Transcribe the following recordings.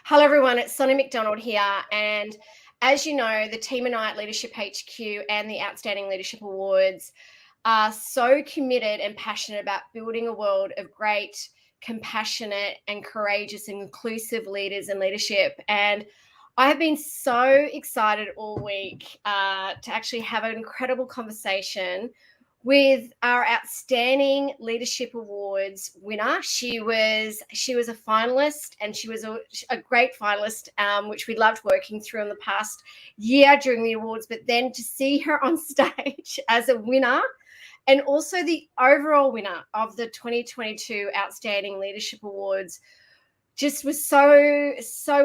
Hello, everyone. It's Sonny McDonald here. And as you know, the team and I at Leadership HQ and the Outstanding Leadership Awards are so committed and passionate about building a world of great, compassionate, and courageous and inclusive leaders and leadership. And I have been so excited all week to actually have an incredible conversation with our Outstanding Leadership Awards winner. She was a finalist, and she was a great finalist, which we loved working through in the past year during the awards. But then to see her on stage as a winner, and also the overall winner of the 2022 Outstanding Leadership Awards, just was so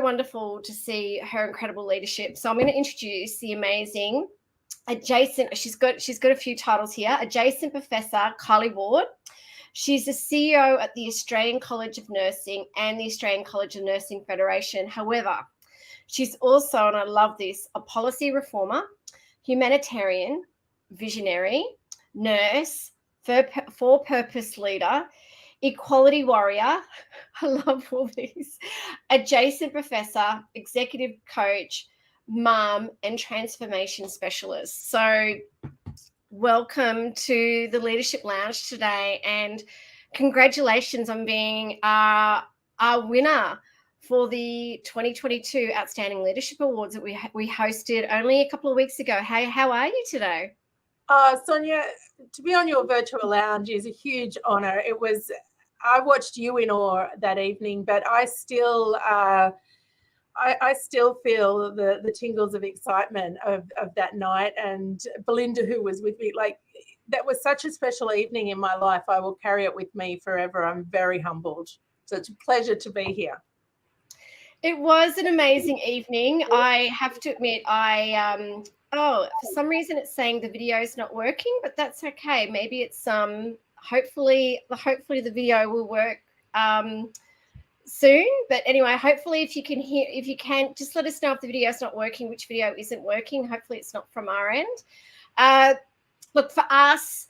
wonderful to see her incredible leadership. So I'm going to introduce the amazing adjacent, she's got a few titles here. Adjacent Professor Kylie Ward. She's the CEO at the Australian College of Nursing and the Australian College of Nursing Federation. However, she's also, and I love this, a policy reformer, humanitarian, visionary, nurse, for-purpose leader, equality warrior. I love all these. Adjacent professor, executive coach, mum, and transformation specialist. So welcome to the Leadership Lounge today, and congratulations on being our winner for the 2022 Outstanding Leadership Awards that we hosted only a couple of weeks ago. Hey, how are you today? Sonia, to be on your virtual lounge is a huge honor. I watched you in awe that evening, but I still feel the tingles of excitement of that night. And Belinda, who was with me, that was such a special evening in my life. I will carry it with me forever. I'm very humbled. So it's a pleasure to be here. It was an amazing evening. I have to admit, for some reason it's saying the video is not working, but that's okay. Maybe it's hopefully the video will work soon. But anyway, hopefully if you can just let us know if the video is not working, which video isn't working. Hopefully it's not from our end. Look, for us,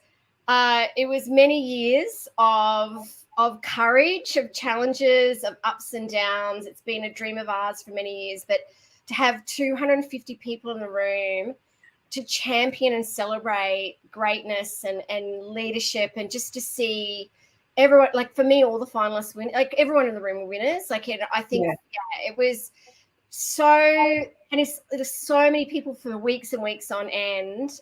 it was many years of courage, of challenges, of ups and downs. It's been a dream of ours for many years, but to have 250 people in the room to champion and celebrate greatness and leadership, and just to see everyone, like for me, all the finalists win, like everyone in the room were winners. I think it was so, and there's so many people for weeks and weeks on end.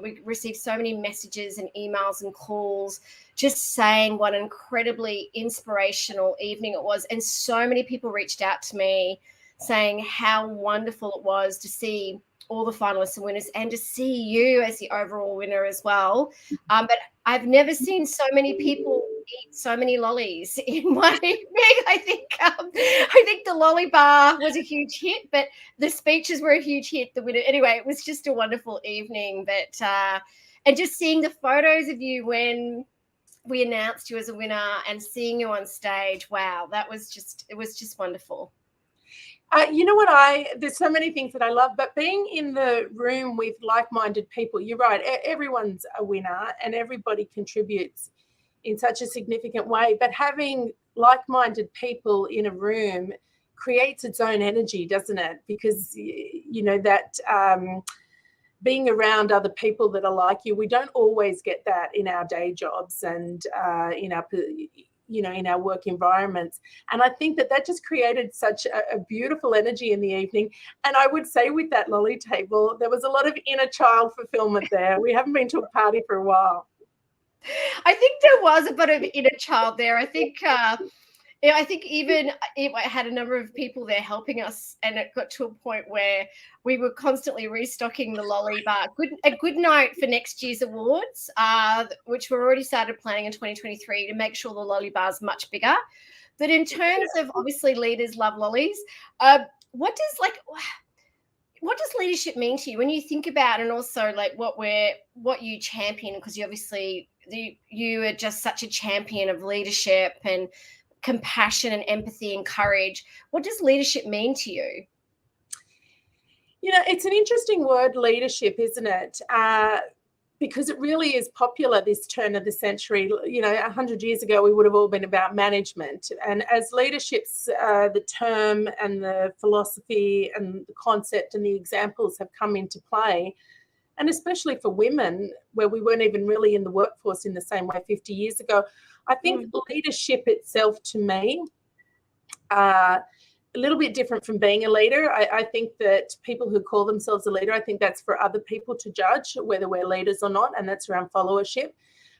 We received so many messages and emails and calls just saying what an incredibly inspirational evening it was. And so many people reached out to me saying how wonderful it was to see all the finalists and winners, and to see you as the overall winner as well. But I've never seen so many people eat so many lollies in one evening. I think the lolly bar was a huge hit, but the speeches were a huge hit. The winner, anyway, it was just a wonderful evening. But and just seeing the photos of you when we announced you as a winner and seeing you on stage, wow, it was just wonderful. You know what, there's so many things that I love, but being in the room with like-minded people, you're right, everyone's a winner and everybody contributes in such a significant way, but having like-minded people in a room creates its own energy, doesn't it? Because, you know, that being around other people that are like you, we don't always get that in our day jobs and in our work environments. And I think that just created such a beautiful energy in the evening. And I would say with that lolly table, there was a lot of inner child fulfillment there. We haven't been to a party for a while. I think there was a bit of inner child there. I think even it had a number of people there helping us, and it got to a point where we were constantly restocking the lolly bar. A good note for next year's awards, which we're already started planning in 2023 to make sure the lolly bar is much bigger. But in terms of, obviously, leaders love lollies. What does leadership mean to you when you think about, and also like what you champion? Because you are just such a champion of leadership and compassion and empathy and courage. What does leadership mean to you? You know, it's an interesting word, leadership, isn't it? because it really is popular this turn of the century. 100 years ago, we would have all been about management. And as leadership's, the term and the philosophy and the concept and the examples have come into play, and especially for women, where we weren't even really in the workforce in the same way 50 years ago, I think leadership itself, to me, a little bit different from being a leader. I think that people who call themselves a leader, I think that's for other people to judge whether we're leaders or not, and that's around followership.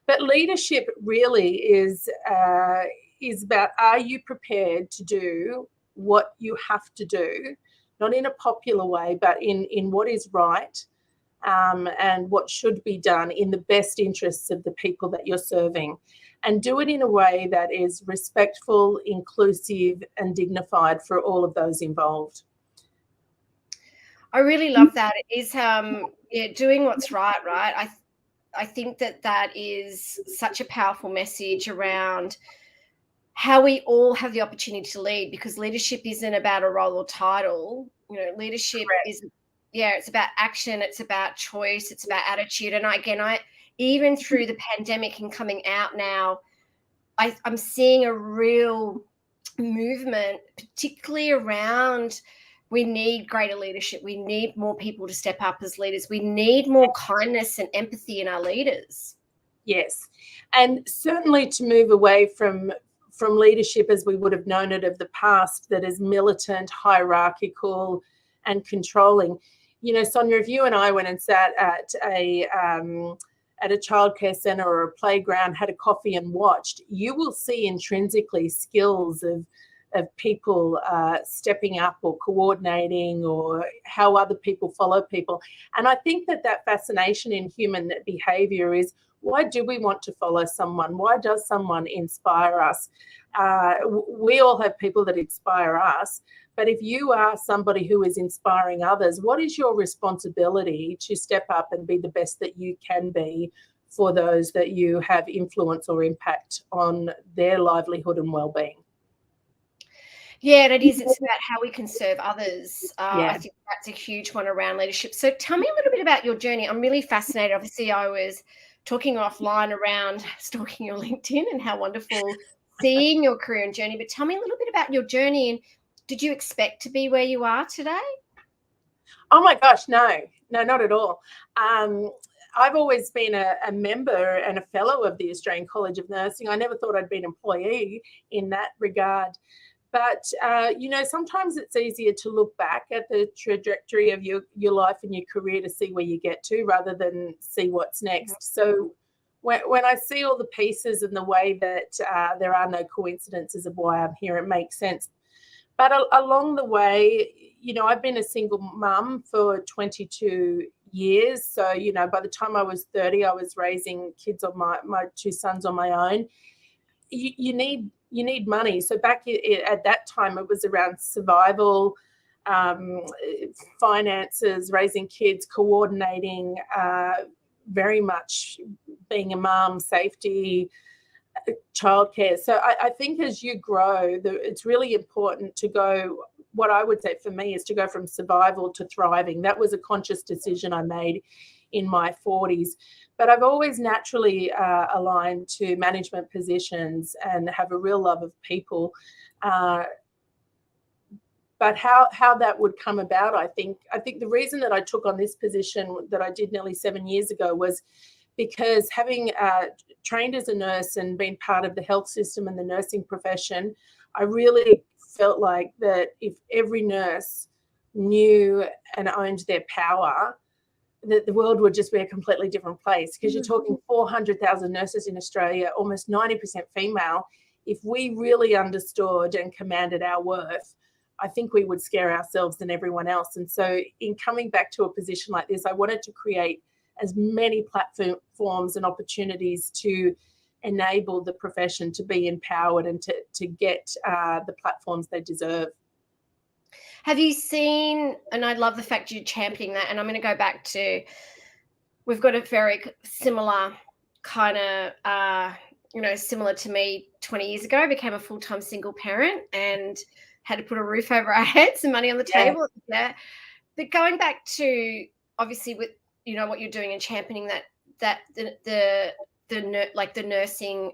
But leadership really is about, are you prepared to do what you have to do, not in a popular way, but in what is right, and what should be done in the best interests of the people that you're serving. And do it in a way that is respectful, inclusive, and dignified for all of those involved. I really love that. It is doing what's right. I think that is such a powerful message around how we all have the opportunity to lead, because leadership isn't about a role or title. Leadership is, it's about action, it's about choice, it's about attitude. And I even through the pandemic and coming out now, I'm seeing a real movement, particularly around, we need greater leadership. We need more people to step up as leaders. We need more kindness and empathy in our leaders. Yes. And certainly to move away from leadership as we would have known it of the past, that is militant, hierarchical, and controlling. Sonia, if you and I went and sat at a childcare centre or a playground, had a coffee and watched, you will see intrinsically skills of people stepping up or coordinating, or how other people follow people. And I think that fascination in human behaviour is, why do we want to follow someone? Why does someone inspire us? We all have people that inspire us. But if you are somebody who is inspiring others, what is your responsibility to step up and be the best that you can be for those that you have influence or impact on their livelihood and well-being? Yeah, and it is. It's about how we can serve others. I think that's a huge one around leadership. So tell me a little bit about your journey. I'm really fascinated. Obviously, I was talking offline around stalking your LinkedIn and how wonderful seeing your career and journey. But tell me a little bit about your journey, and did you expect to be where you are today? Oh my gosh, no, not at all. I've always been a member and a fellow of the Australian College of Nursing. I never thought I'd be an employee in that regard. But, sometimes it's easier to look back at the trajectory of your life and your career to see where you get to, rather than see what's next. So when I see all the pieces and the way that there are no coincidences of why I'm here, it makes sense. But along the way, I've been a single mum for 22 years. So, by the time I was 30, I was raising kids on my two sons on my own. You need money. So back at that time, it was around survival, finances, raising kids, coordinating, very much being a mum, safety, childcare. So I think as you grow, it's really important to go, what I would say for me is to go from survival to thriving. That was a conscious decision I made in my 40s. But I've always naturally aligned to management positions and have a real love of people. But how that would come about, I think the reason that I took on this position that I did nearly 7 years ago was because, having trained as a nurse and been part of the health system and the nursing profession, I really felt like that if every nurse knew and owned their power, that the world would just be a completely different place. Because you're talking 400,000 nurses in Australia, almost 90% female. If we really understood and commanded our worth, I think we would scare ourselves and everyone else. And so in coming back to a position like this, I wanted to create as many platforms and opportunities to enable the profession to be empowered and to get the platforms they deserve. Have you seen, and I love the fact you're championing that, and I'm going to go back to, we've got a very similar kind of, similar to me 20 years ago. I became a full-time single parent and had to put a roof over our heads and money on the table. Yeah. But going back to, obviously, with, what you're doing and championing that the nursing,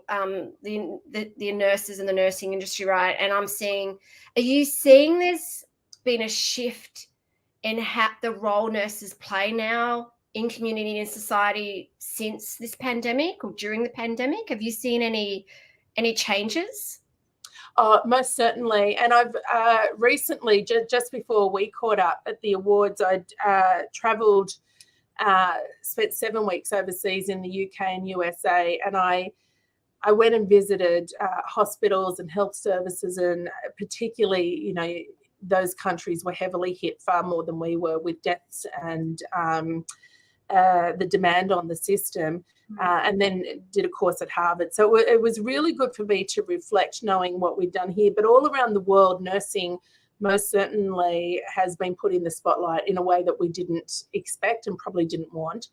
the nurses in the nursing industry, right? And are you seeing there's been a shift in how the role nurses play now in community and society since this pandemic or during the pandemic? Have you seen any changes? Oh, most certainly. And I've recently, just before we caught up at the awards, I'd travelled, spent 7 weeks overseas in the UK and USA, and I went and visited hospitals and health services, and particularly, those countries were heavily hit far more than we were with deaths and the demand on the system. And then did a course at Harvard. So it was really good for me to reflect, knowing what we've done here. But all around the world, nursing most certainly has been put in the spotlight in a way that we didn't expect and probably didn't want.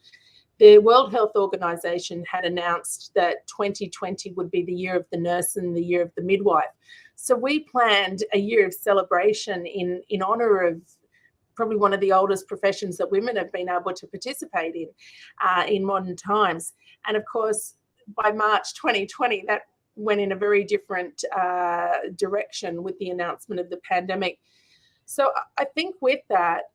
The World Health Organization had announced that 2020 would be the year of the nurse and the year of the midwife. So we planned a year of celebration in honor of probably one of the oldest professions that women have been able to participate in modern times. And of course, by March 2020, that went in a very different direction with the announcement of the pandemic. So I think with that,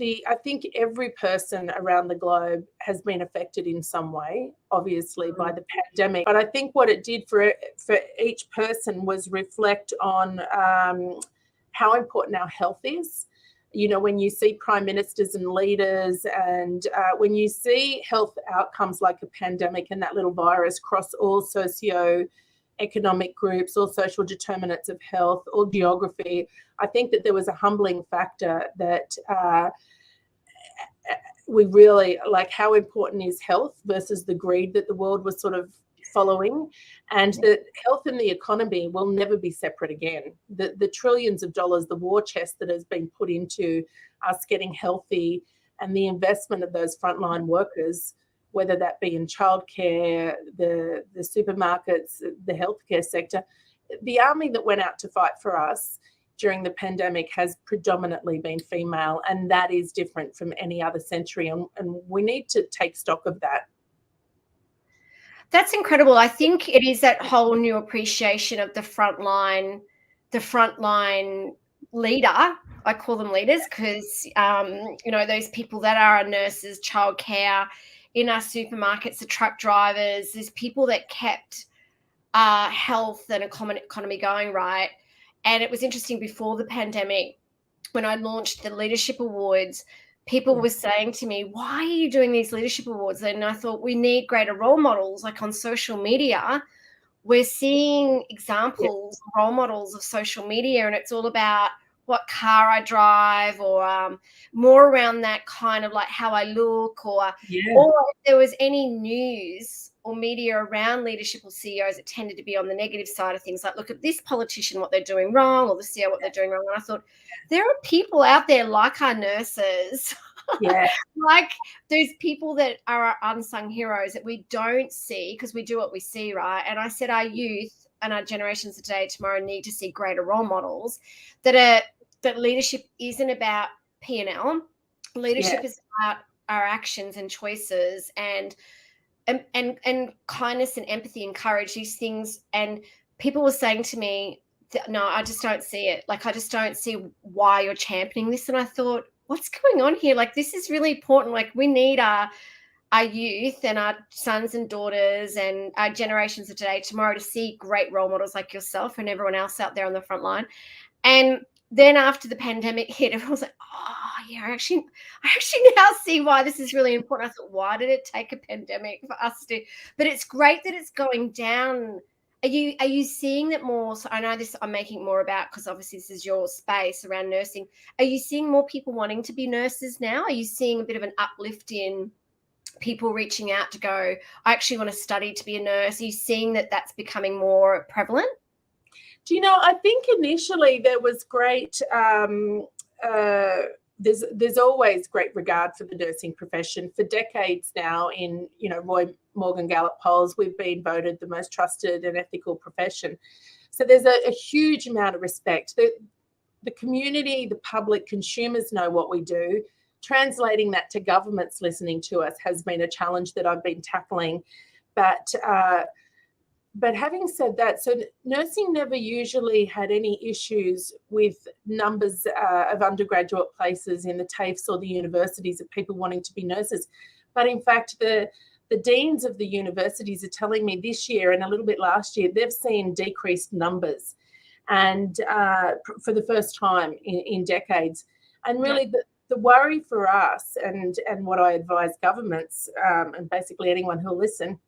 I think every person around the globe has been affected in some way, obviously, by the pandemic. But I think what it did for each person was reflect on how important our health is. When you see prime ministers and leaders, and when you see health outcomes like a pandemic and that little virus cross all socio-economic groups, all social determinants of health, all geography, I think that there was a humbling factor that we really, like, how important is health versus the greed that the world was sort of following, and that health and the economy will never be separate again. The trillions of dollars, the war chest that has been put into us getting healthy, and the investment of those frontline workers, whether that be in childcare, the supermarkets, the healthcare sector, the army that went out to fight for us during the pandemic has predominantly been female, and that is different from any other century, and we need to take stock of that. That's incredible. I think it is that whole new appreciation of the frontline leader. I call them leaders because, those people that are our nurses, childcare, in our supermarkets, the truck drivers, there's people that kept health and economy going, right? And it was interesting before the pandemic, when I launched the Leadership Awards, people were saying to me, why are you doing these leadership awards? And I thought, we need greater role models. Like on social media, we're seeing examples, role models of social media, and it's all about what car I drive, or more around that kind of like how I look, or if there was any news or media around leadership or CEOs, it tended to be on the negative side of things, like look at this politician, what they're doing wrong, or the CEO, what they're doing wrong. And I thought, there are people out there like our nurses, like those people that are our unsung heroes that we don't see because we do what we see, right? And I said our youth and our generations of today, tomorrow, need to see greater role models that leadership isn't about P&L. Leadership is about our actions and choices, and kindness and empathy and courage, these things. And people were saying to me, no, I just don't see it. Like, I just don't see why you're championing this. And I thought, what's going on here? Like, this is really important. Like, we need our youth and our sons and daughters and our generations of today, tomorrow, to see great role models like yourself and everyone else out there on the front line. And then after the pandemic hit, everyone was like, oh, yeah, I actually now see why this is really important. I thought, why did it take a pandemic for us to? But it's great that it's going down. Are you seeing that more? So I know this I'm making more about, because obviously this is your space around nursing. Are you seeing more people wanting to be nurses now? Are you seeing a bit of an uplift in people reaching out to go, I actually want to study to be a nurse? Are you seeing that that's becoming more prevalent? Do you know, I think initially there was great, there's always great regard for the nursing profession. For decades now, in, Roy Morgan Gallup polls, we've been voted the most trusted and ethical profession. So there's a huge amount of respect. The community, the public, consumers know what we do. translating that to governments listening to us has been a challenge that I've been tackling. But having said that, so nursing never usually had any issues with numbers of undergraduate places in the TAFEs or the universities of people wanting to be nurses. But in fact, the deans of the universities are telling me this year and a little bit last year, they've seen decreased numbers, and for the first time in decades. And really the worry for us, and what I advise governments and basically anyone who'll listen,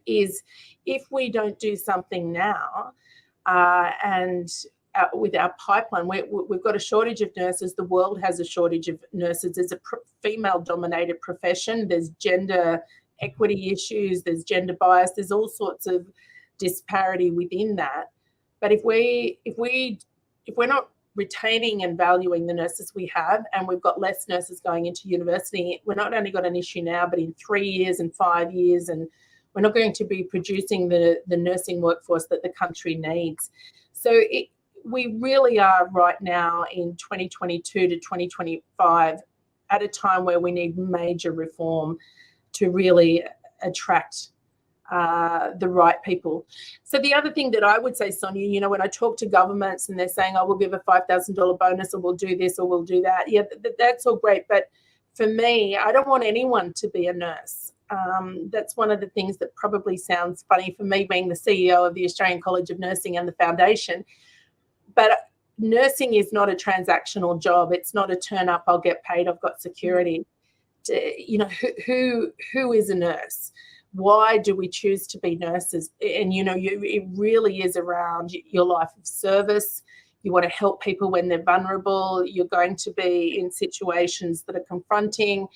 is if we don't do something now with our pipeline, we've got a shortage of nurses. The world has a shortage of nurses. It's a female-dominated profession. There's gender equity issues. There's gender bias. There's all sorts of disparity within that. But if we're not retaining and valuing the nurses we have, and we've got less nurses going into university, we're not only got an issue now, but in 3 years and 5 years, and we're not going to be producing the nursing workforce that the country needs. So we really are right now in 2022 to 2025 at a time where we need major reform to really attract the right people. So the other thing that I would say, Sonia, when I talk to governments and they're saying, oh, we'll give a $5,000 bonus, or we'll do this, or we'll do that. Yeah, that's all great. But for me, I don't want anyone to be a nurse. That's one of the things that probably sounds funny for me, being the CEO of the Australian College of Nursing and the foundation. But nursing is not a transactional job. It's not a turn up, I'll get paid, I've got security. Who is a nurse? Why do we choose to be nurses? And, it really is around your life of service. You want to help people when they're vulnerable. You're going to be in situations that are confronting,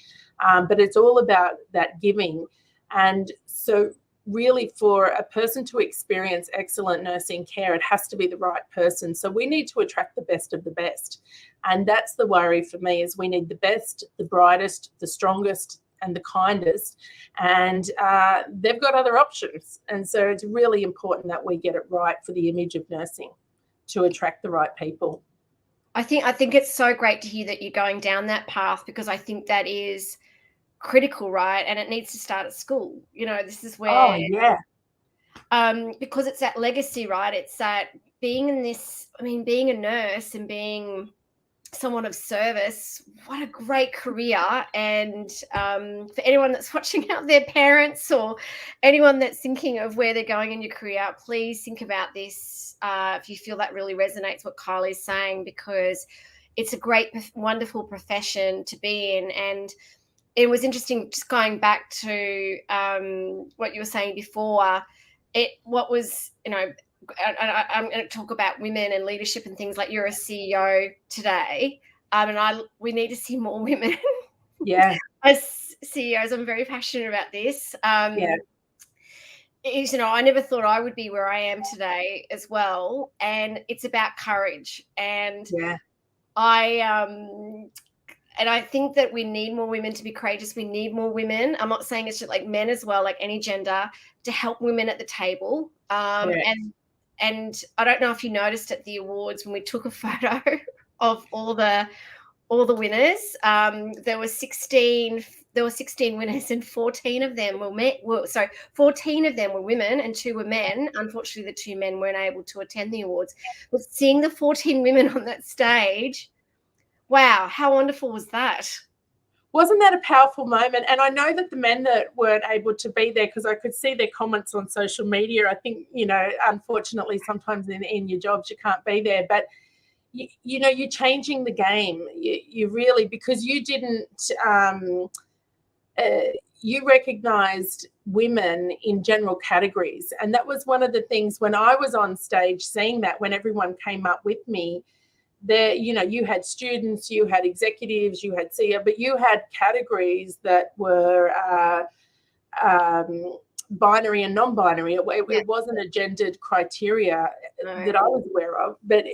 but it's all about that giving. And so really, for a person to experience excellent nursing care, it has to be the right person. So we need to attract the best of the best. And that's the worry for me, is we need the best, the brightest, the strongest, and the kindest. And they've got other options. And so it's really important that we get it right for the image of nursing to attract the right people. I think it's so great to hear that you're going down that path, because I think that is critical, right? And it needs to start at school. This is where because it's that legacy, right? It's that being a nurse and being someone of service, what a great career. And for anyone that's watching out there, parents or anyone that's thinking of where they're going in your career, please think about this if you feel that really resonates what Kylie's saying, because it's a great, wonderful profession to be in. And it was interesting, just going back to what you were saying before, I'm going to talk about women and leadership and things. Like, you're a CEO today, and we need to see more women. Yeah. As CEOs, I'm very passionate about this. I never thought I would be where I am today as well, and it's about courage. And I think that we need more women to be courageous. We need more women. I'm not saying it's just like men as well, like any gender, to help women at the table. And I don't know if you noticed at the awards when we took a photo of all the winners. There were 16 winners, and 14 of them were 14 of them were women and 2 were men. Unfortunately, the 2 men weren't able to attend the awards. But seeing the 14 women on that stage, wow, how wonderful was that? Wasn't that a powerful moment? And I know that the men that weren't able to be there, because I could see their comments on social media, I think, unfortunately, sometimes in your jobs you can't be there. But, you're changing the game. You really, because you didn't, you recognised women in general categories. And that was one of the things when I was on stage seeing that, when everyone came up with me, there, you had students, you had executives, you had CEO, but you had categories that were binary and non-binary. It wasn't a gendered criteria that I was aware of, but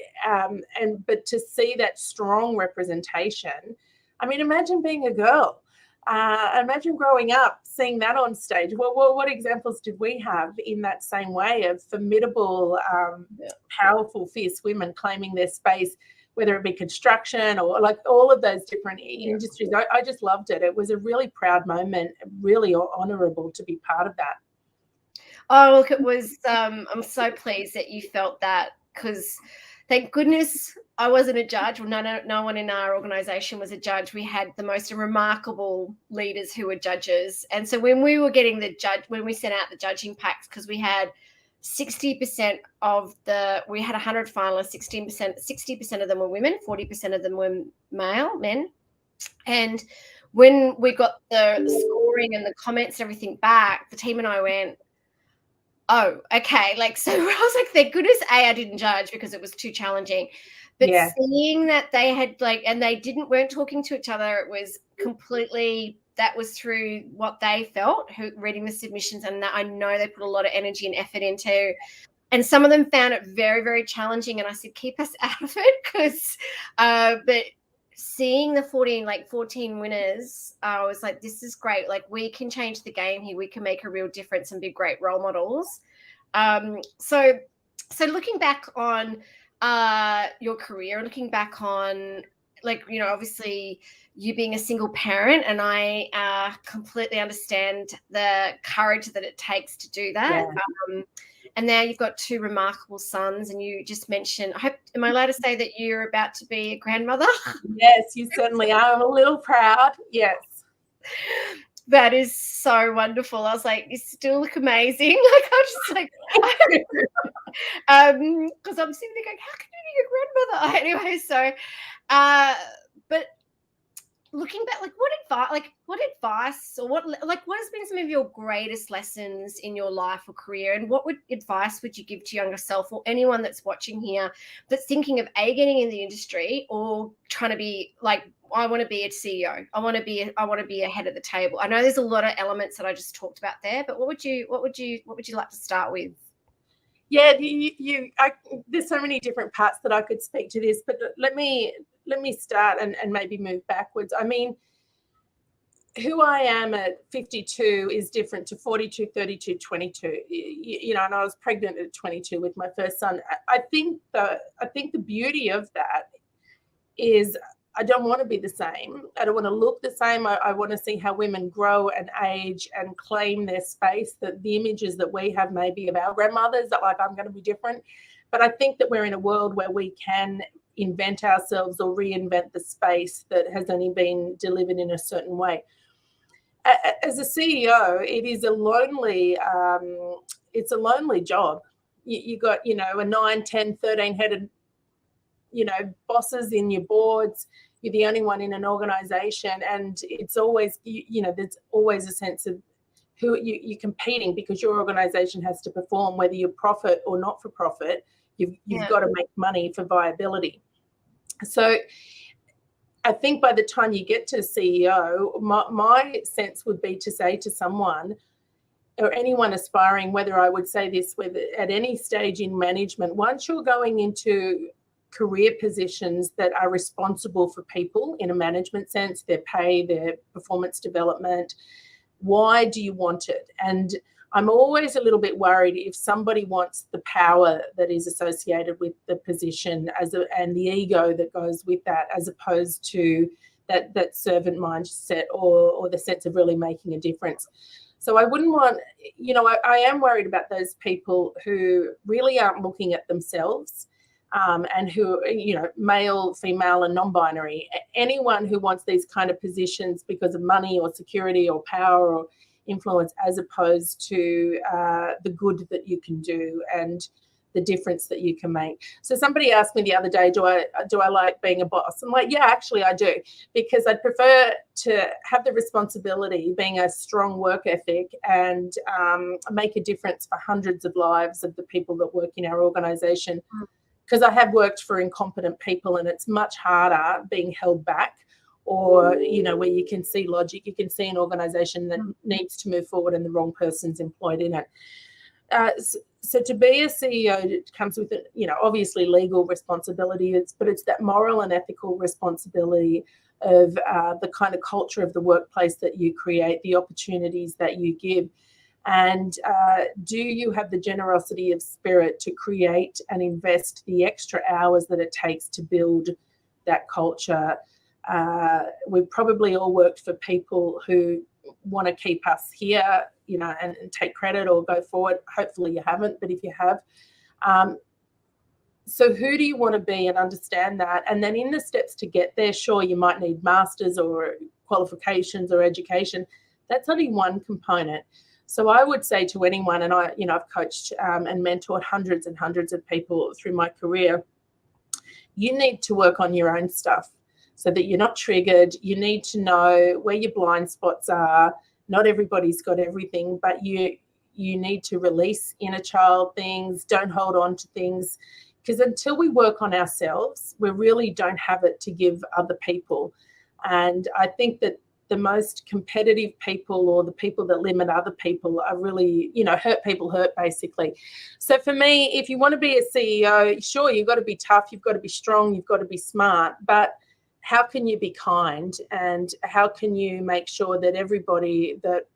to see that strong representation, I mean, imagine being a girl. Imagine growing up, seeing that on stage. Well, what examples did we have in that same way of formidable, powerful, fierce women claiming their space, whether it be construction or like all of those different industries. I just loved it. It was a really proud moment, really honourable to be part of that. Oh, look, it was, I'm so pleased that you felt that, because thank goodness I wasn't a judge. Well, no one in our organisation was a judge. We had the most remarkable leaders who were judges. And so when we were getting when we sent out the judging packs, because we had 60% we had 100 finalists, 60% of them were women, 40% of them were men. And when we got the scoring and the comments and everything back, the team and I went, oh, okay. Like, so I was like, thank goodness I didn't judge, because it was too challenging. But seeing that they had and they weren't talking to each other, it was completely, that was through what they felt, reading the submissions, and that I know they put a lot of energy and effort into. And some of them found it very, very challenging. And I said, keep us out of it, because, but seeing the 14 winners, I was like, this is great. Like, we can change the game here. We can make a real difference and be great role models. So looking back on your career, looking back on, like, you know, obviously you being a single parent, and I completely understand the courage that it takes to do that. Yeah. And now you've got 2 remarkable sons, and you just mentioned, am I allowed to say that you're about to be a grandmother? Yes, you certainly are. I'm a little proud. Yes. That is so wonderful. I was like, you still look amazing. Like, I'm just like, because I'm sitting there going, how can you be a grandmother? Anyway, so, but looking back, like, what advice, or what has been some of your greatest lessons in your life or career, and what advice would you give to younger self, or anyone that's watching here that's thinking of getting in the industry, or trying to be like, I want to be a CEO, I want to be ahead of the table? I know there's a lot of elements that I just talked about there, but what would you like to start with? Yeah, there's so many different parts that I could speak to this, but let me start and maybe move backwards. I mean, who I am at 52 is different to 42, 32, 22. You know, and I was pregnant at 22 with my first son. I think the beauty of that is, I don't want to be the same. I don't want to look the same. I want to see how women grow and age and claim their space, that the images that we have maybe of our grandmothers, that like, I'm going to be different. But I think that we're in a world where we can invent ourselves or reinvent the space that has only been delivered in a certain way. As a CEO, it is a lonely job. You got, you know, a 9, 10, 13 headed, you know, bosses in your boards. You're the only one in an organization, and it's always, you know, there's always a sense of who you're competing, because your organization has to perform, whether you're profit or not for profit. You've got to make money for viability. So I think by the time you get to CEO, my sense would be to say to someone, or anyone aspiring, whether I would say this at any stage in management, once you're going into career positions that are responsible for people in a management sense, their pay, their performance development, why do you want it? And I'm always a little bit worried if somebody wants the power that is associated with the position and the ego that goes with that, as opposed to that servant mindset or the sense of really making a difference. So I wouldn't want, you know, I am worried about those people who really aren't looking at themselves, and who, you know, male, female, and non-binary. Anyone who wants these kind of positions because of money or security or power or influence, as opposed to the good that you can do and the difference that you can make. So somebody asked me the other day, do I like being a boss? I'm like, yeah, actually I do, because I'd prefer to have the responsibility, being a strong work ethic, and make a difference for hundreds of lives of the people that work in our organisation. Because I have worked for incompetent people, and it's much harder being held back, or, you know, where you can see logic, you can see an organisation that needs to move forward and the wrong person's employed in it. So to be a CEO, it comes with, you know, obviously legal responsibility, but it's that moral and ethical responsibility of the kind of culture of the workplace that you create, the opportunities that you give. And do you have the generosity of spirit to create and invest the extra hours that it takes to build that culture? We've probably all worked for people who want to keep us here, you know, and take credit or go forward. Hopefully you haven't, but if you have, so who do you want to be, and understand that? And then in the steps to get there, sure, you might need masters or qualifications or education. That's only one component. So I would say to anyone, and I've coached and mentored hundreds and hundreds of people through my career, you need to work on your own stuff so that you're not triggered. You need to know where your blind spots are. Not everybody's got everything, but you need to release inner child things. Don't hold on to things, because until we work on ourselves, we really don't have it to give other people. And I think that the most competitive people, or the people that limit other people, are really, hurt people hurt, basically. So for me, if you want to be a CEO, sure, you've got to be tough, you've got to be strong, you've got to be smart, but how can you be kind, and how can you make sure that everybody that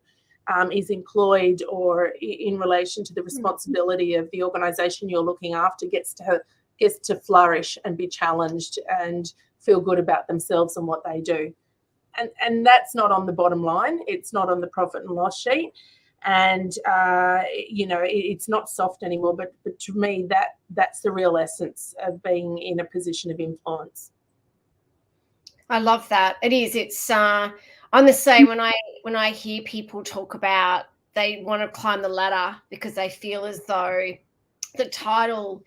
is employed or in relation to the responsibility of the organisation you're looking after gets to flourish and be challenged and feel good about themselves and what they do? And that's not on the bottom line. It's not on the profit and loss sheet. And, it's not soft anymore. But to me, that's the real essence of being in a position of influence. I love that. It is. It's I'm the same. When I hear people talk about they want to climb the ladder because they feel as though the title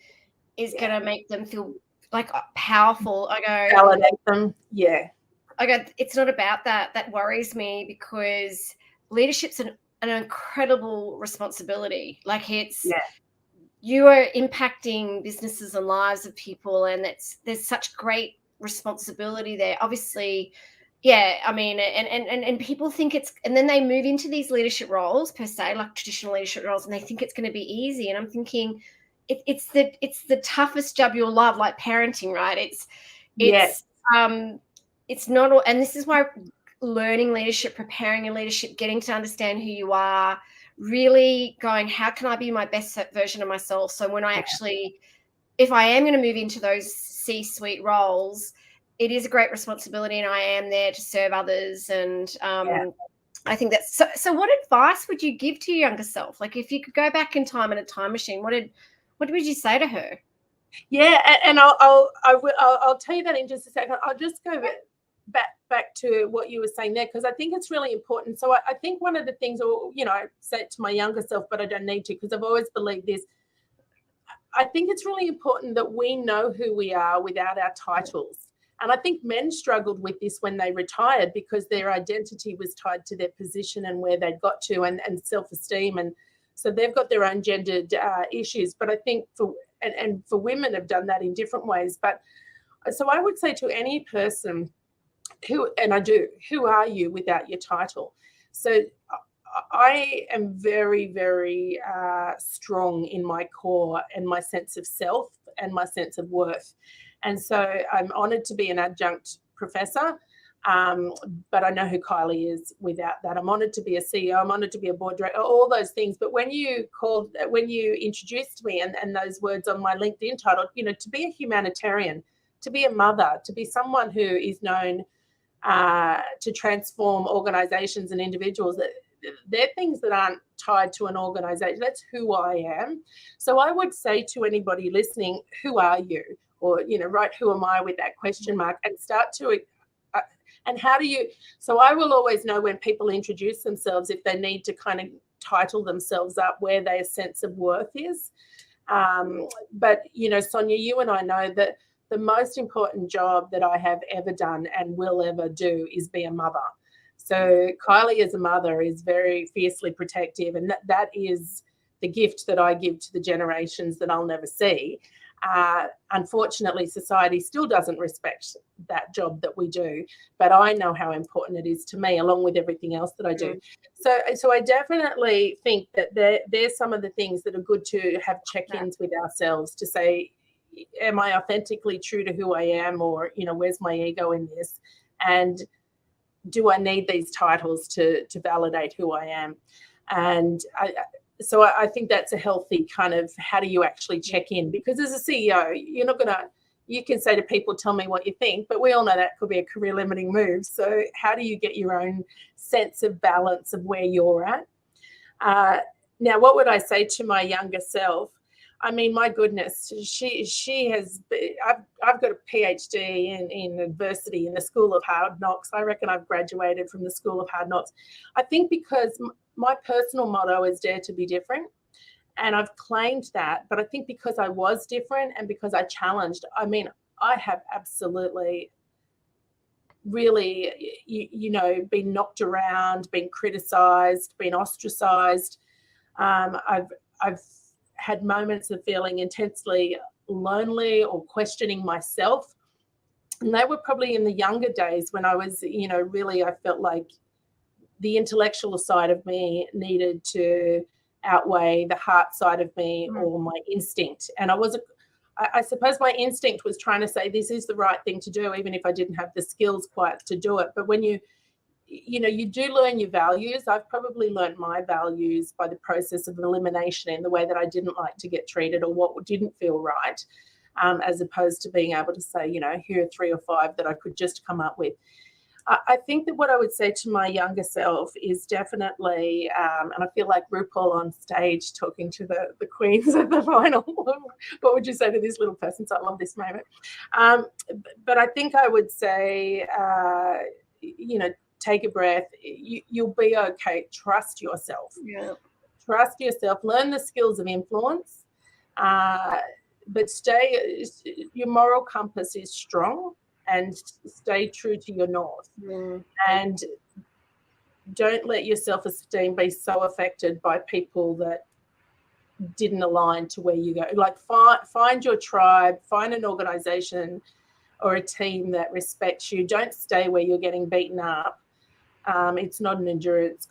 is going to make them feel like powerful, I go, validate them. Yeah. I go, it's not about that. That worries me, because leadership's an incredible responsibility. Like you are impacting businesses and lives of people, and there's such great responsibility there. Obviously, yeah, I mean, and people think and then they move into these leadership roles per se, like traditional leadership roles, and they think it's going to be easy. And I'm thinking, it's the toughest job you'll love, like parenting, right? It's not, and this is why learning leadership, preparing your leadership, getting to understand who you are, really going, how can I be my best version of myself? So when I actually, if I am going to move into those C-suite roles, it is a great responsibility, and I am there to serve others. And I think that's so. What advice would you give to your younger self? Like, if you could go back in time in a time machine, what would you say to her? Yeah, and I'll tell you that in just a second. I'll just go back to what you were saying there, because I think it's really important. So I think one of the things, or I say it to my younger self, but I don't need to, because I've always believed this. I think it's really important that we know who we are without our titles. And I think men struggled with this when they retired, because their identity was tied to their position and where they'd got to, and self-esteem. And so they've got their own gendered issues. But I think for women have done that in different ways. But so I would say to any person who are you without your title? So I am very, very strong in my core and my sense of self and my sense of worth. And so I'm honoured to be an adjunct professor, but I know who Kylie is without that. I'm honoured to be a CEO. I'm honoured to be a board director, all those things. But when you introduced me and those words on my LinkedIn title, to be a humanitarian, to be a mother, to be someone who is known to transform organisations and individuals, they're things that aren't tied to an organisation. That's who I am. So I would say to anybody listening, who are you? Or, write who am I with that question mark, and start to, and how do you, so I will always know when people introduce themselves, if they need to kind of title themselves up, where their sense of worth is. But, Sonia, you and I know that the most important job that I have ever done and will ever do is be a mother. So Kylie as a mother is very fiercely protective, and that is the gift that I give to the generations that I'll never see. Unfortunately, society still doesn't respect that job that we do, but I know how important it is to me, along with everything else that I do. So I definitely think that there's some of the things that are good to have check-ins with ourselves, to say, am I authentically true to who I am, or, where's my ego in this? And do I need these titles to validate who I am? And so I think that's a healthy kind of, how do you actually check in? Because as a CEO, you're not going to, you can say to people, tell me what you think, but we all know that could be a career limiting move. So how do you get your own sense of balance of where you're at? Now, what would I say to my younger self? I mean, my goodness, she has, I've got a PhD in adversity in the School of Hard Knocks. I reckon I've graduated from the School of Hard Knocks. I think because my personal motto is dare to be different. And I've claimed that, but I think because I was different and because I challenged, I mean, I have absolutely really, been knocked around, been criticized, been ostracized. I've had moments of feeling intensely lonely or questioning myself. And they were probably in the younger days when I was, really, I felt like the intellectual side of me needed to outweigh the heart side of me or my instinct. And I suppose my instinct was trying to say this is the right thing to do, even if I didn't have the skills quite to do it. But when you do learn your values. I've probably learned my values by the process of elimination in the way that I didn't like to get treated or what didn't feel right, as opposed to being able to say, here are 3 or 5 that I could just come up with. I think that what I would say to my younger self is definitely, and I feel like RuPaul on stage talking to the queens at the final. What would you say to this little person? So I love this moment. But I think I would say, take a breath. You'll be okay. Trust yourself. Yeah. Trust yourself. Learn the skills of influence. But your moral compass is strong, and stay true to your north. And don't let your self-esteem be so affected by people that didn't align to where you go. Like find your tribe, find an organization or a team that respects you. Don't stay where you're getting beaten up. It's not an endurance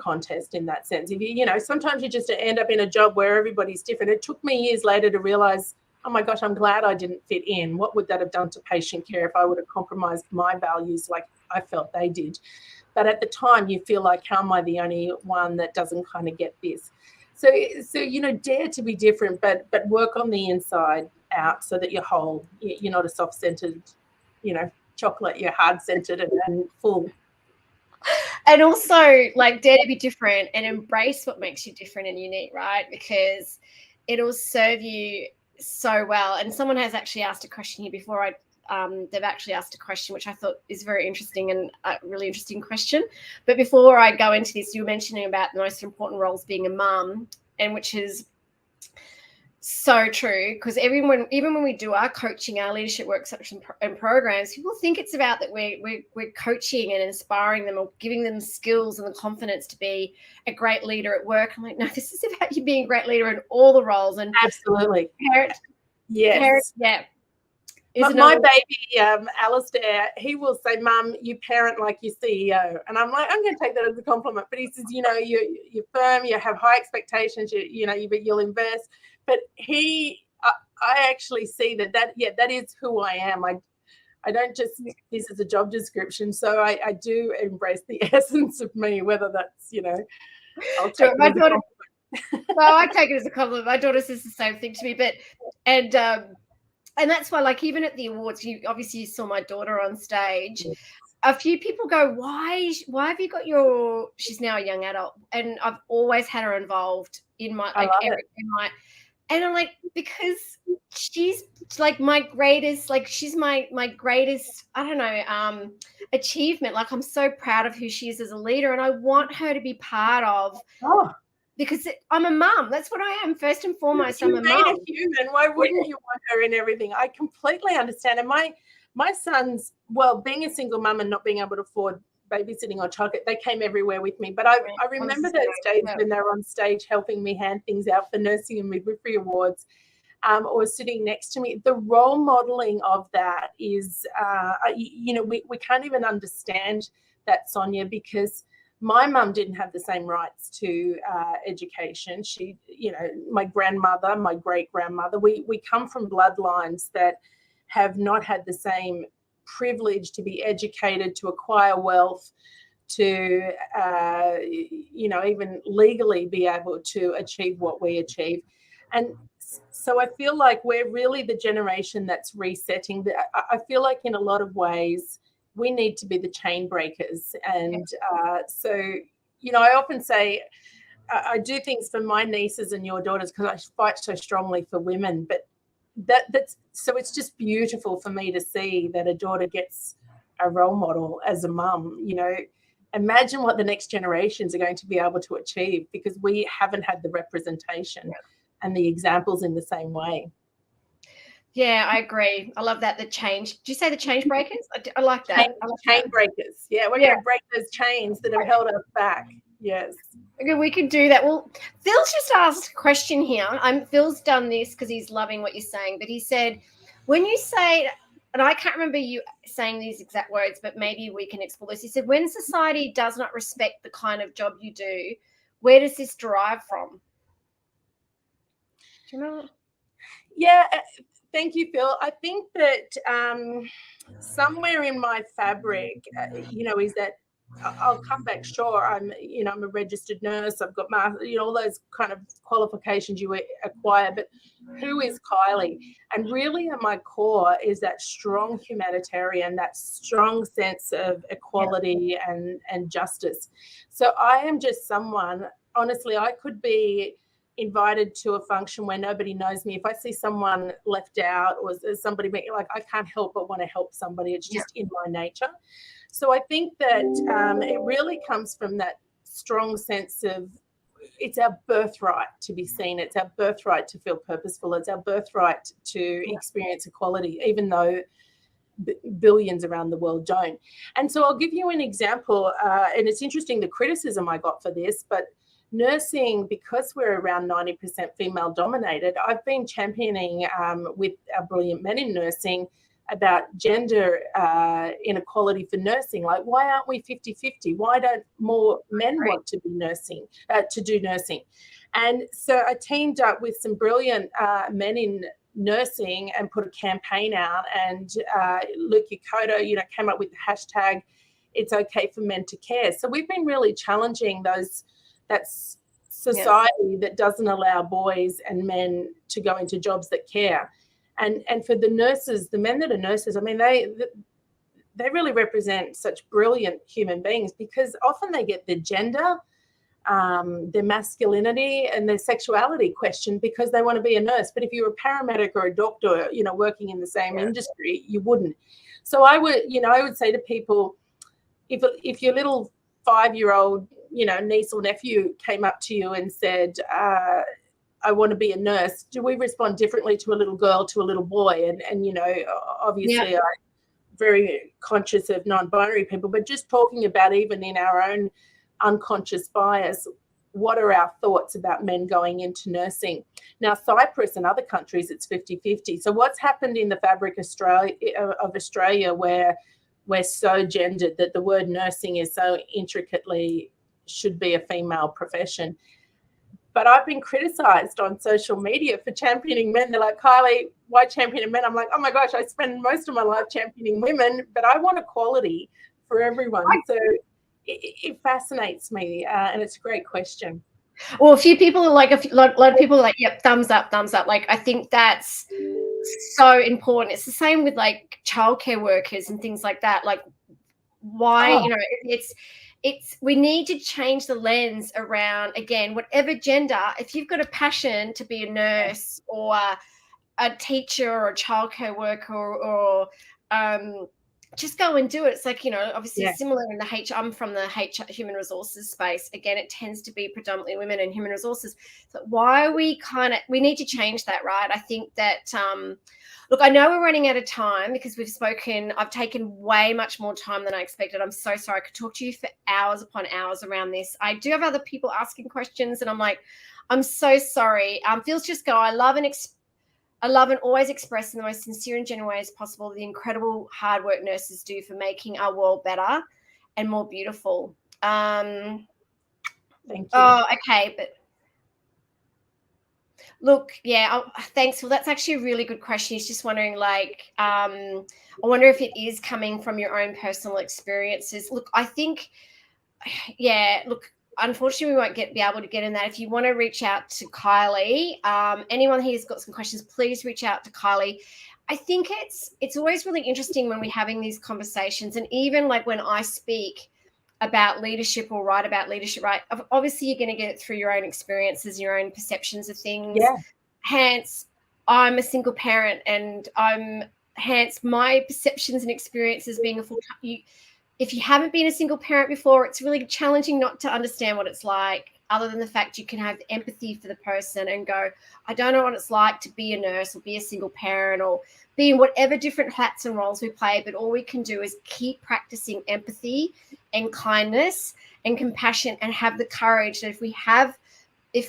contest in that sense. If sometimes you just end up in a job where everybody's different. It took me years later to realize, oh my gosh, I'm glad I didn't fit in. What would that have done to patient care if I would have compromised my values like I felt they did? But at the time, you feel like, how am I the only one that doesn't kind of get this? So dare to be different, but work on the inside out so that you're whole. You're not a soft-centered, chocolate. You're hard-centered and full. And also, like, dare to be different and embrace what makes you different and unique, right? Because it'll serve you so well. And someone has actually asked a question here before. They've actually asked a question which I thought is very interesting and a really interesting question. But before I go into this, you were mentioning about the most important roles being a mum, and which is so true, because even when we do our coaching, our leadership workshops and programs, people think it's about that we're coaching and inspiring them or giving them skills and the confidence to be a great leader at work. I'm like, no, this is about you being a great leader in all the roles. And absolutely, yes, yeah. My baby, Alistair, he will say, Mum, you parent like your CEO. And I'm like, I'm going to take that as a compliment. But he says, you're firm, you have high expectations, you'll invest. But I actually see that is who I am. I don't just see this as a job description. So I do embrace the essence of me, whether that's, I'll take it as a compliment. Well, I take it as a compliment. My daughter says the same thing to me. And that's why, like, even at the awards, you saw my daughter on stage. Yes. A few people go, why have you got she's now a young adult, and I've always had her involved in my, and I'm like, because she's like my greatest, like she's my greatest, I don't know, achievement. Like, I'm so proud of who she is as a leader, and I want her to be part of. Oh. Because I'm a mum. That's what I am. First and foremost, I'm a mum. A human. Why wouldn't you want her in everything? I completely understand. And my sons, well, being a single mum and not being able to afford babysitting or childcare, they came everywhere with me. But I remember those days when they were on stage helping me hand things out for nursing and midwifery awards, or sitting next to me. The role modeling of that is, we can't even understand that, Sonia, because my mum didn't have the same rights to education. She, my grandmother, my great-grandmother, we come from bloodlines that have not had the same privilege to be educated, to acquire wealth, to, even legally be able to achieve what we achieve. And so I feel like we're really the generation that's resetting. I feel like in a lot of ways we need to be the chain breakers. And so, I often say I do things for my nieces and your daughters because I fight so strongly for women. But that's so it's just beautiful for me to see that a daughter gets a role model as a mum. Imagine what the next generations are going to be able to achieve, because we haven't had the representation and the examples in the same way. Yeah, I agree. I love that. The change. Did you say the change breakers? I like that. Chain breakers. Yeah, we're going to break those chains that have held us back. Yes. Okay, we could do that. Well, Phil's just asked a question here. Phil's done this because he's loving what you're saying, but he said, when you say, and I can't remember you saying these exact words, but maybe we can explore this. He said, when society does not respect the kind of job you do, where does this derive from? Do you remember? Yeah, thank you, Phil. I think that somewhere in my fabric, is that I'll come back. Sure, I'm a registered nurse. I've got my, all those kind of qualifications you acquire. But who is Kylie? And really, at my core, is that strong humanitarian, that strong sense of equality and justice. So I am just someone. Honestly, I could be invited to a function where nobody knows me. If I see someone left out or somebody like, I can't help but want to help somebody. It's just in my nature. So I think that it really comes from that strong sense of it's our birthright to be seen. It's our birthright to feel purposeful. It's our birthright to experience equality, even though billions around the world don't. And so I'll give you an example. And it's interesting, the criticism I got for this, but nursing, because we're around 90% female dominated, I've been championing with our brilliant men in nursing about gender inequality for nursing. Like, why aren't we 50-50? Why don't more men want to be to do nursing? And so I teamed up with some brilliant men in nursing and put a campaign out. And Luke Yokota, came up with the hashtag, "It's okay for men to care." So we've been really challenging that society that doesn't allow boys and men to go into jobs that care. And for the nurses, the men that are nurses, I mean, they really represent such brilliant human beings, because often they get their gender, their masculinity and their sexuality questioned because they want to be a nurse. But if you're a paramedic or a doctor, working in the same industry, you wouldn't. So I would say to people, if your little 5-year-old niece or nephew came up to you and said, I want to be a nurse, do we respond differently to a little girl, to a little boy? And obviously I'm very conscious of non-binary people, but just talking about even in our own unconscious bias, what are our thoughts about men going into nursing? Now, Cyprus and other countries, it's 50-50. So what's happened in the fabric of Australia, where we're so gendered that the word nursing is so intricately should be a female profession. But I've been criticised on social media for championing men. They're like, "Kylie, why champion men?" I'm like, oh my gosh, I spend most of my life championing women, but I want equality for everyone. So it fascinates me, and it's a great question. Well, a few people are like, a lot of people are like, yep, thumbs up, thumbs up. Like, I think that's so important. It's the same with like childcare workers and things like that. Like, why, we need to change the lens around, again, whatever gender. If you've got a passion to be a nurse or a teacher or a childcare worker or just go and do it. It's like, obviously similar in the I'm from the human resources space. Again, it tends to be predominantly women in human resources. So why are we need to change that, right? I think that, look, I know we're running out of time because I've taken way much more time than I expected. I'm so sorry. I could talk to you for hours upon hours around this. I do have other people asking questions and I'm like, I'm so sorry. Phil's just go, I love and always express in the most sincere and genuine ways possible the incredible hard work nurses do for making our world better and more beautiful. Thank you. Oh, okay. But look, thanks. Well, that's actually a really good question. He's just wondering, like, I wonder if it is coming from your own personal experiences. Look, I think yeah, look, unfortunately, we won't be able to get in that. If you want to reach out to Kylie, anyone here's got some questions, please reach out to Kylie. I think it's always really interesting when we're having these conversations, and even like when I speak about leadership or write about leadership, right? Obviously, you're going to get it through your own experiences, your own perceptions of things. Yeah. Hence, I'm a single parent, and hence my perceptions and experiences being a full-time. If you haven't been a single parent before, it's really challenging not to understand what it's like, other than the fact you can have empathy for the person and go, I don't know what it's like to be a nurse or be a single parent or be in whatever different hats and roles we play. But all we can do is keep practicing empathy and kindness and compassion, and have the courage that if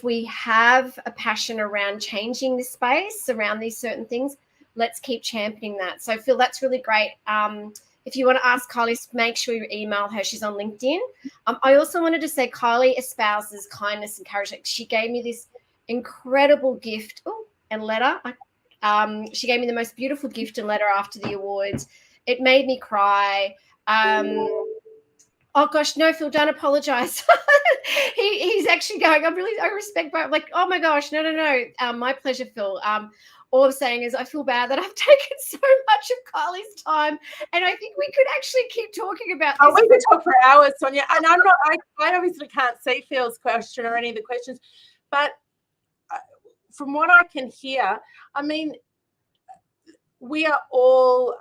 we have a passion around changing this space, around these certain things, let's keep championing that. So Phil, that's really great. If you want to ask Kylie, make sure you email her. She's on LinkedIn. I also wanted to say Kylie espouses kindness and courage. She gave me this incredible gift and letter. She gave me the most beautiful gift and letter after the awards. It made me cry. Oh gosh, no, Phil, don't apologize. He's actually going, I respect, but I'm like, oh my gosh, no. My pleasure, Phil. All I'm saying is I feel bad that I've taken so much of Kylie's time, and I think we could actually keep talking about this. Oh, we could talk for hours, Sonia. And I obviously can't see Phil's question or any of the questions, but from what I can hear, I mean, we are all,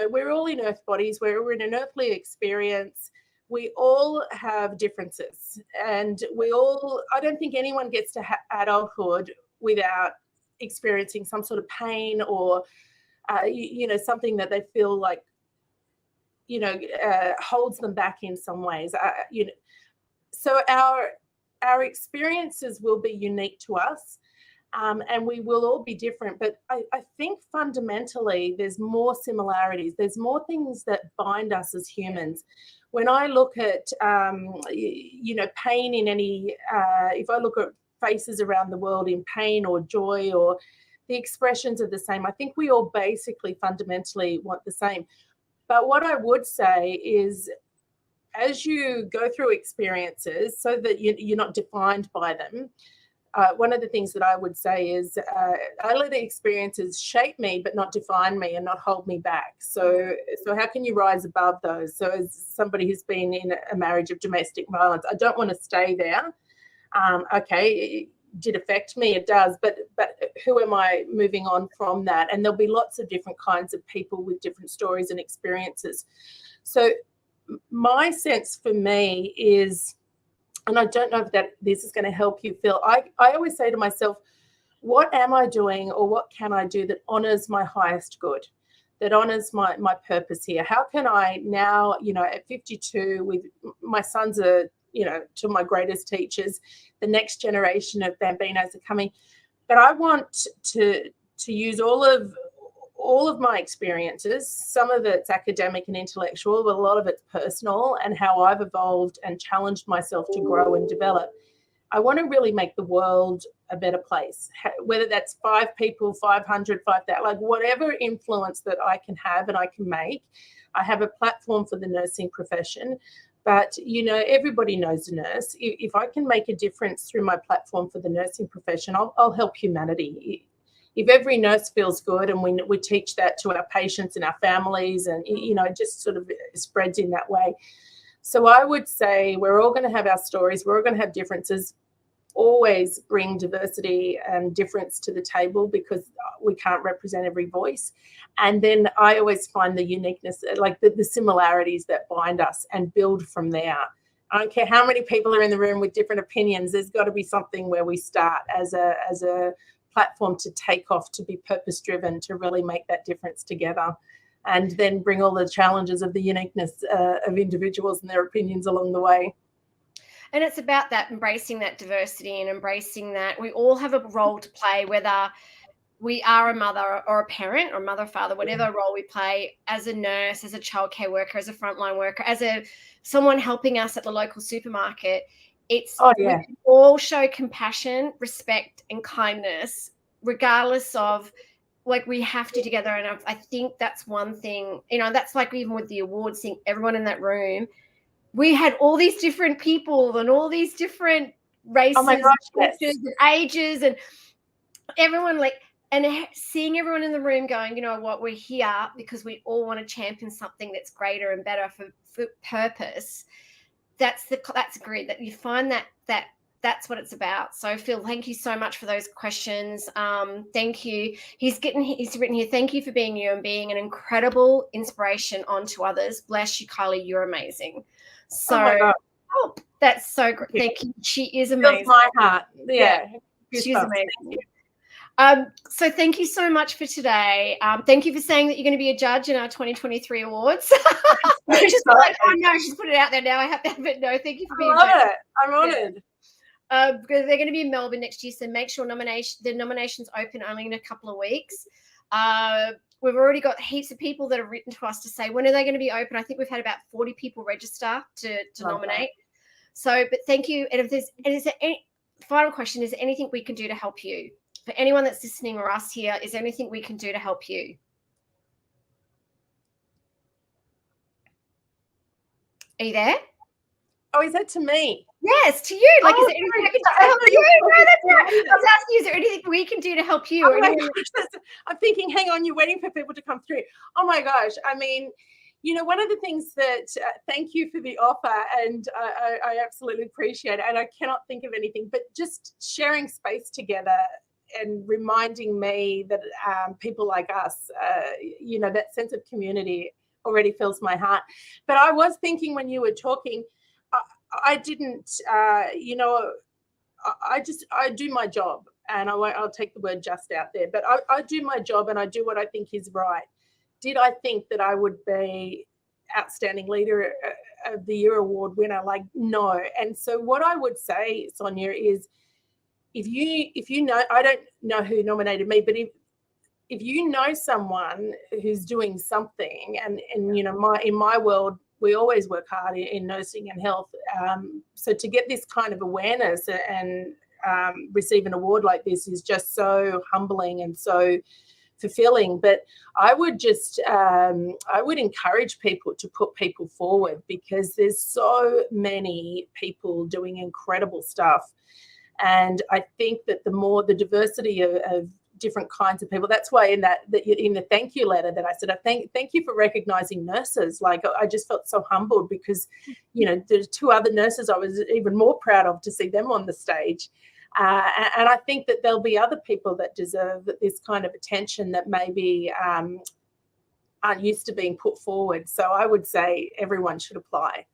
we're all in earth bodies. We're in an earthly experience. We all have differences, and I don't think anyone gets to adulthood without experiencing some sort of pain or, something that they feel like, holds them back in some ways. So our experiences will be unique to us. And we will all be different, but I think fundamentally there's more similarities. There's more things that bind us as humans. When I look at, pain in any, if I look at faces around the world in pain or joy, or the expressions are the same, I think we all basically fundamentally want the same. But what I would say is, as you go through experiences so that you're not defined by them, one of the things that I would say is I let the experiences shape me, but not define me and not hold me back. So how can you rise above those? So as somebody who's been in a marriage of domestic violence, I don't want to stay there. Okay, it did affect me, it does, but who am I moving on from that? And there'll be lots of different kinds of people with different stories and experiences. So my sense for me is, and I don't know if this is going to help you, Phil, I always say to myself, what am I doing, or what can I do that honors my highest good, that honors my purpose here? How can I now, at 52, with my sons are, to my greatest teachers, the next generation of Bambinos are coming, but I want to use all of my experiences. Some of it's academic and intellectual, but a lot of it's personal, and how I've evolved and challenged myself to grow and develop. I want to really make the world a better place, whether that's 5 people, 500, 5,000, like whatever influence that I can have and I can make. I have a platform for the nursing profession, but, everybody knows a nurse. If I can make a difference through my platform for the nursing profession, I'll help humanity. If every nurse feels good, and we teach that to our patients and our families, and, it just sort of spreads in that way. So I would say we're all going to have our stories. We're all going to have differences. Always bring diversity and difference to the table, because we can't represent every voice. And then I always find the uniqueness, like the similarities that bind us, and build from there. I don't care how many people are in the room with different opinions. There's got to be something where we start as a platform to take off, to be purpose-driven, to really make that difference together, and then bring all the challenges of the uniqueness of individuals and their opinions along the way. And it's about that, embracing that diversity and embracing that we all have a role to play, whether we are a mother or a parent, or mother, father, whatever role we play, as a nurse, as a childcare worker, as a frontline worker, as someone helping us at the local supermarket. We all show compassion, respect, and kindness, regardless of, like, we have to together. And I think that's one thing, that's like even with the awards thing, everyone in that room we had all these different people and all these different races, Oh my gosh, yes. and ages, and everyone and seeing everyone in the room going, you know what, we're here because we all want to champion something that's greater and better for purpose. That's great that you find that's what it's about. So Phil, thank you so much for those questions. Thank you. He's written here, thank you for being you and being an incredible inspiration onto others. Bless you, Kylie, you're amazing. So that's so great. Thank you. She is amazing. Feels my heart. Yeah. She's amazing. So thank you so much for today. Thank you for saying that you're going to be a judge in our 2023 awards. She's like, oh no, she's put it out there now. I have to have it. No, thank you for being. I love it. I'm honoured. Because they're going to be in Melbourne next year, so make sure the nominations open only in a couple of weeks. We've already got heaps of people that have written to us to say when are they going to be open. I think we've had about 40 people register to nominate. So, but thank you. And is there any final question? Is there anything we can do to help you? For anyone that's listening or us here, is there anything we can do to help you? Are you there? Oh, is that to me? Yes, to you. Like, is there anything I can do to help you? No, that's right. I was asking you, is there anything we can do to help you? Oh my gosh, I'm thinking, hang on, you're waiting for people to come through. Oh my gosh. I mean, you know, one of the things that, thank you for the offer, and I absolutely appreciate it. And I cannot think of anything, but just sharing space together and reminding me that people like us, you know, that sense of community already fills my heart. But I was thinking when you were talking, I didn't, you know, I do my job, and I'll take the word just out there, but I do my job and I do what I think is right. Did I think that I would be Outstanding Leader of the Year award winner? Like, no. And so what I would say, Sonia, is if you know, I don't know who nominated me, but if you know someone who's doing something, and you know, in my world, we always work hard in nursing and health. So to get this kind of awareness and receive an award like this is just so humbling and so fulfilling. But I would just, I would encourage people to put people forward, because there's so many people doing incredible stuff. And I think that the more the diversity of different kinds of people, that's why in the thank you letter that I said, I thank you for recognizing nurses. Like, I just felt so humbled because, you know, there's two other nurses I was even more proud of to see them on the stage. And I think that there'll be other people that deserve this kind of attention that maybe aren't used to being put forward. So I would say everyone should apply.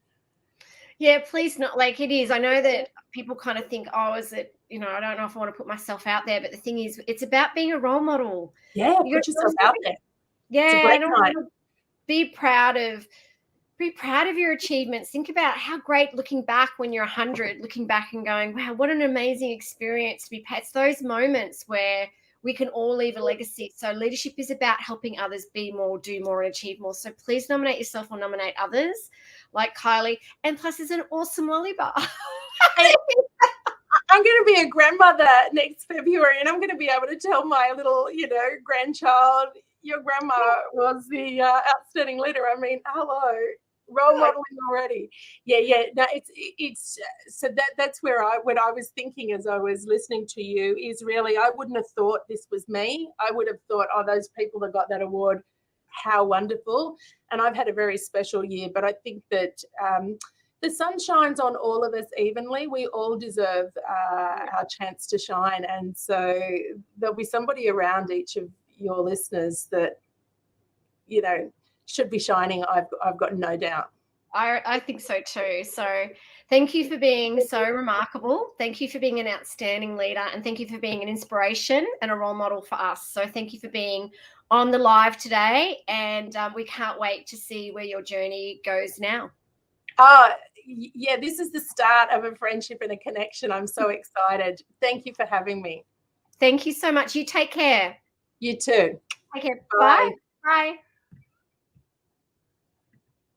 Yeah, please not. Like, it is. I know that people kind of think, oh, is it, you know, I don't know if I want to put myself out there. But the thing is, it's about being a role model. Yeah, put yourself out there. Yeah, be proud of your achievements. Think about how great, looking back when you're 100, looking back and going, wow, what an amazing experience to be. It's those moments where we can all leave a legacy. So leadership is about helping others be more, do more, and achieve more. So please nominate yourself or nominate others like Kylie. And plus, there's an awesome lolly bar. I'm going to be a grandmother next February, and I'm going to be able to tell my little, you know, grandchild, your grandma was the Outstanding Leader. I mean, hello, role modeling already. Yeah. No, it's so that's where when I was thinking as I was listening to you is really, I wouldn't have thought this was me. I would have thought, oh, those people that got that award, how wonderful. And I've had a very special year, but I think that the sun shines on all of us evenly. We all deserve our chance to shine. And so there'll be somebody around each of your listeners that, you know, should be shining. I've got no doubt. I think so too. So thank you for being so remarkable. Thank you for being an outstanding leader, and thank you for being an inspiration and a role model for us. So thank you for being on the live today, and we can't wait to see where your journey goes now. Yeah, this is the start of a friendship and a connection. I'm so excited. Thank you for having me. Thank you so much. You take care. You too. Take care. Bye. Bye.